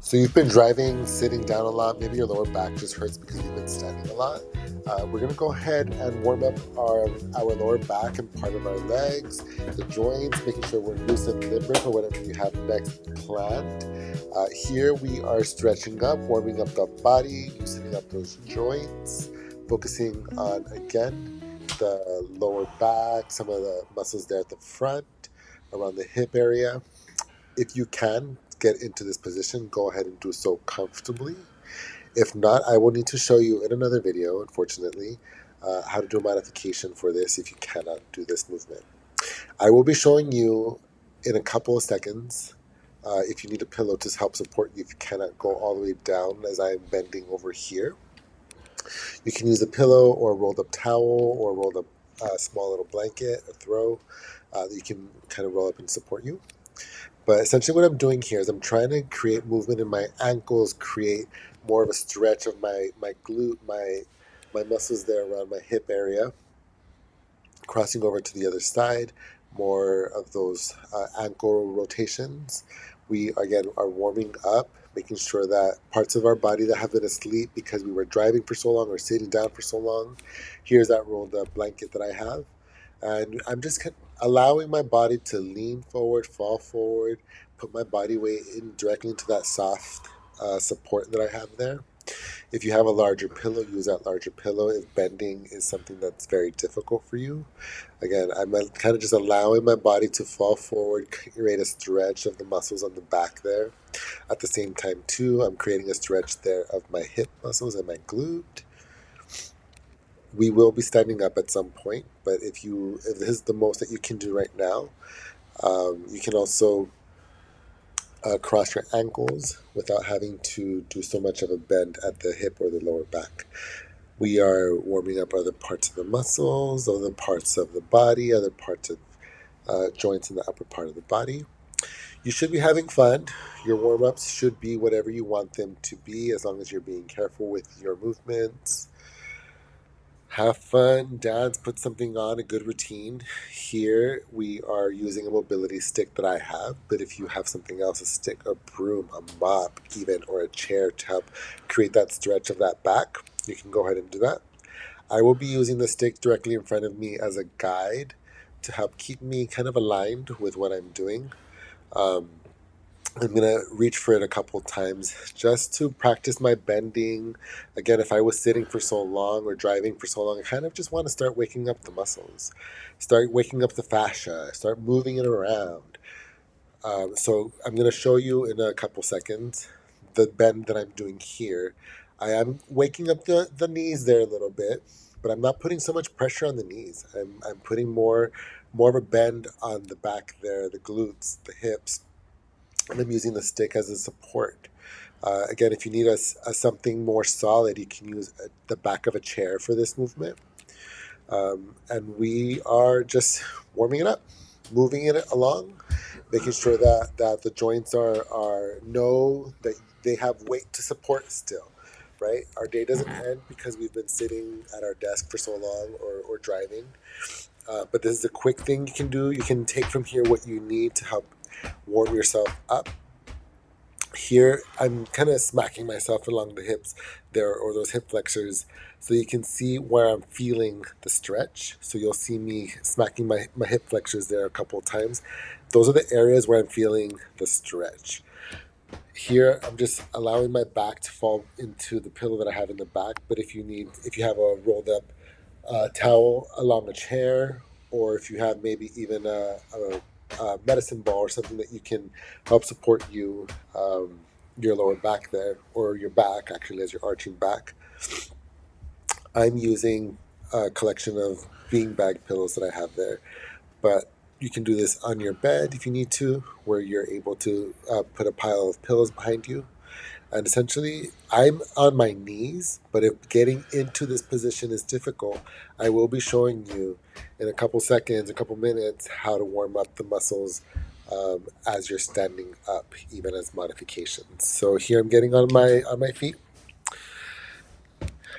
So you've been driving, sitting down a lot. Maybe your lower back just hurts because you've been standing a lot. We're gonna go ahead and warm up our lower back and part of our legs, the joints, making sure we're loose and limber for whatever you have next planned. Here we are stretching up, warming up the body, loosening up those joints, focusing on again the lower back, some of the muscles there at the front, around the hip area. If you can get into this position, go ahead and do so comfortably. If not, I will need to show you in another video, unfortunately, how to do a modification for this if you cannot do this movement. I will be showing you in a couple of seconds if you need a pillow to help support you if you cannot go all the way down as I'm bending over here. You can use a pillow or a rolled up towel or a rolled up small little blanket, a throw that you can kind of roll up and support you. But essentially what I'm doing here is I'm trying to create movement in my ankles, create more of a stretch of my glute, my muscles there around my hip area, crossing over to the other side, more of those ankle rotations. We, again, are warming up, making sure that parts of our body that have been asleep because we were driving for so long or sitting down for so long, here's that rolled up blanket that I have. And I'm just allowing my body to lean forward, fall forward, put my body weight in directly into that soft support that I have there. If you have a larger pillow, use that larger pillow. If bending is something that's very difficult for you, again, I'm kind of just allowing my body to fall forward, create a stretch of the muscles on the back there. At the same time, too, I'm creating a stretch there of my hip muscles and my glute. We will be standing up at some point, but if this is the most that you can do right now, you can also cross your ankles without having to do so much of a bend at the hip or the lower back. We are warming up other parts of the muscles, other parts of the body, other parts of joints in the upper part of the body. You should be having fun. Your warm-ups should be whatever you want them to be, as long as you're being careful with your movements. Have fun, dance, put something on, a good routine. Here we are using a mobility stick that I have, but if you have something else, a stick, a broom, a mop even, or a chair to help create that stretch of that back, you can go ahead and do that. I will be using the stick directly in front of me as a guide to help keep me kind of aligned with what I'm doing. I'm going to reach for it a couple times just to practice my bending. Again, if I was sitting for so long or driving for so long, I kind of just want to start waking up the muscles, start waking up the fascia, start moving it around. So I'm going to show you in a couple seconds the bend that I'm doing here. I am waking up the knees there a little bit, but I'm not putting so much pressure on the knees. I'm putting more of a bend on the back there, the glutes, the hips, and I'm using the stick as a support. Again, if you need something more solid, you can use the back of a chair for this movement. And we are just warming it up, moving it along, making sure that the joints know that they have weight to support still, right? Our day doesn't end because we've been sitting at our desk for so long or driving. But this is a quick thing you can do. You can take from here what you need to help warm yourself up. Here I'm kind of smacking myself along the hips there, or those hip flexors, so you can see where I'm feeling the stretch. So you'll see me smacking my hip flexors there a couple of times. Those are the areas where I'm feeling the stretch. Here I'm just allowing my back to fall into the pillow that I have in the back, but if you have a rolled up towel along a chair, or if you have maybe even a medicine ball or something that you can help support your lower back there, or your back actually as you're arching back. I'm using a collection of beanbag pillows that I have there, but you can do this on your bed if you need to, where you're able to put a pile of pillows behind you. And essentially, I'm on my knees, but if getting into this position is difficult, I will be showing you in a couple seconds, a couple minutes, how to warm up the muscles as you're standing up, even as modifications. So here I'm getting on my feet.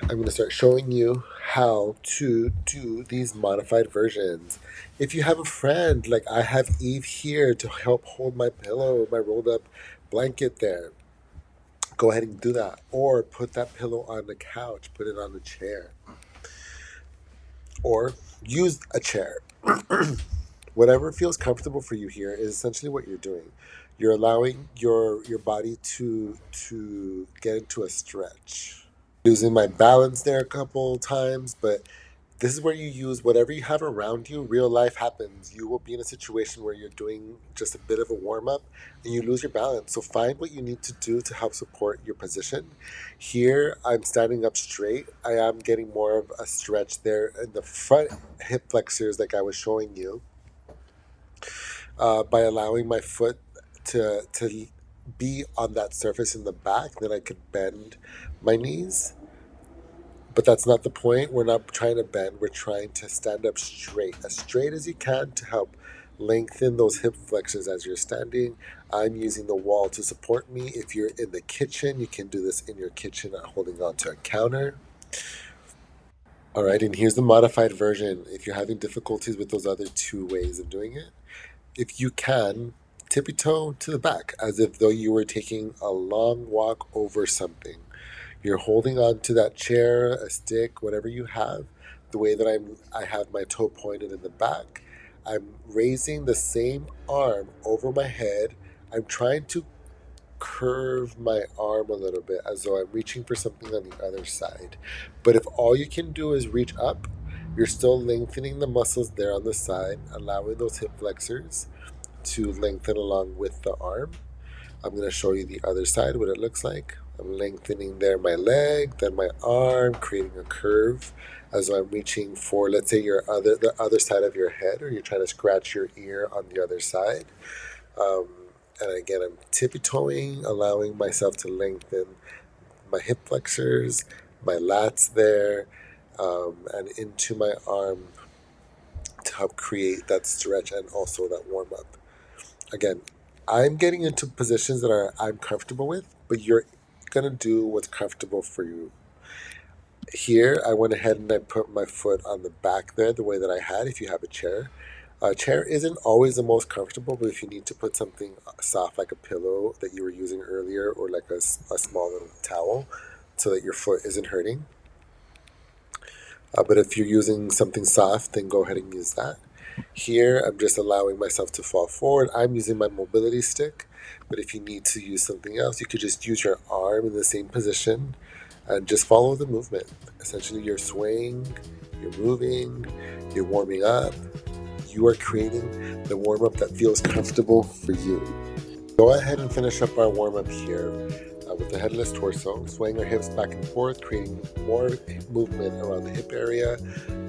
I'm going to start showing you how to do these modified versions. If you have a friend, like I have Eve here to help hold my pillow, my rolled up blanket there. go ahead and do that. Or put that pillow on the couch, put it on the chair, or use a chair. Whatever feels comfortable for you here is essentially what you're doing. You're allowing your body to get into a stretch. Losing my balance there a couple times, but this is where you use whatever you have around you. Real life happens. You will be in a situation where you're doing just a bit of a warm up and you lose your balance. So find what you need to do to help support your position. Here, I'm standing up straight. I am getting more of a stretch there in the front hip flexors, like I was showing you, by allowing my foot to be on that surface in the back. Then I could bend my knees. But that's not the point. We're not trying to bend. We're trying to stand up straight, as straight as you can, to help lengthen those hip flexors as you're standing. I'm using the wall to support me. If you're in the kitchen, you can do this in your kitchen, holding onto a counter. All right, and here's the modified version. If you're having difficulties with those other two ways of doing it, if you can, tippy toe to the back, as if though you were taking a long walk over something. You're holding on to that chair, a stick, whatever you have. The way that I have my toe pointed in the back. I'm raising the same arm over my head. I'm trying to curve my arm a little bit as though I'm reaching for something on the other side. But if all you can do is reach up, you're still lengthening the muscles there on the side, allowing those hip flexors to lengthen along with the arm. I'm going to show you the other side, what it looks like. I'm lengthening there my leg, then my arm, creating a curve as I'm reaching for, let's say, the other side of your head, or you're trying to scratch your ear on the other side. And again, I'm tippy-toeing, allowing myself to lengthen my hip flexors, my lats there, and into my arm to help create that stretch and also that warm-up. Again, I'm getting into positions that I'm comfortable with, but you're gonna do what's comfortable for you. Here, I went ahead and I put my foot on the back there, the way that I had. If you have a chair isn't always the most comfortable, but if you need to put something soft like a pillow that you were using earlier, or like a small little towel, so that your foot isn't hurting. But if you're using something soft, then go ahead and use that. Here, I'm just allowing myself to fall forward. I'm using my mobility stick, but if you need to use something else, you could just use your arm in the same position and just follow the movement. Essentially, you're swaying, you're moving, you're warming up. You are creating the warm-up that feels comfortable for you. Go ahead and finish up our warm-up here with the headless torso, swaying our hips back and forth, creating more movement around the hip area,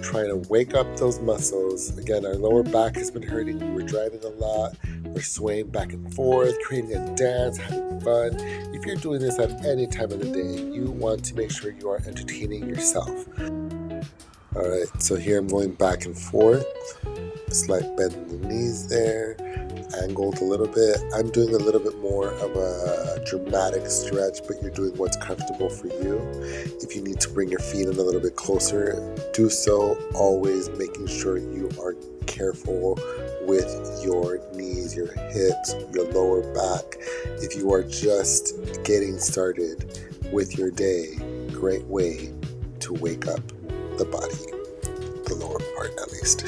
trying to wake up those muscles. Again, our lower back has been hurting. We were driving a lot. We're swaying back and forth, creating a dance, having fun. If you're doing this at any time of the day, you want to make sure you are entertaining yourself. All right, so here I'm going back and forth. Slight bend in the knees there, angled a little bit. I'm doing a little bit more of a dramatic stretch, but you're doing what's comfortable for you. If you need to bring your feet in a little bit closer, do so, always making sure you are careful with your knees, your hips, your lower back. If you are just getting started with your day, great way to wake up the body, the lower part at least.